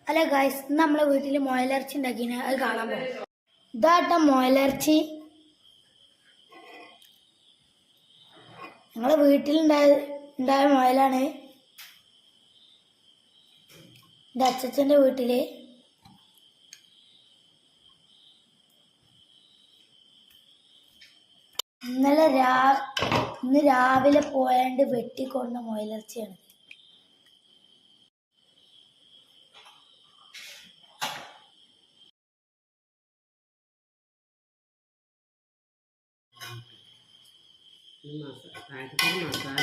അല്ല ഗായ്സ്, ഇന്ന് നമ്മളെ വീട്ടിൽ മുയലിറച്ചി ഉണ്ടാക്കിന്, അത് കാണാൻ പോകും. ഇതാട്ട മുയലിറച്ചി ഞങ്ങളെ വീട്ടിലുണ്ടായ മുയലാണ്. ഇത് അച്ചച്ചൻ്റെ വീട്ടില്. ഇന്ന് രാവിലെ പോയാണ്ട് വെട്ടിക്കൊണ്ട മുയലിറച്ചിയാണ്. മസാല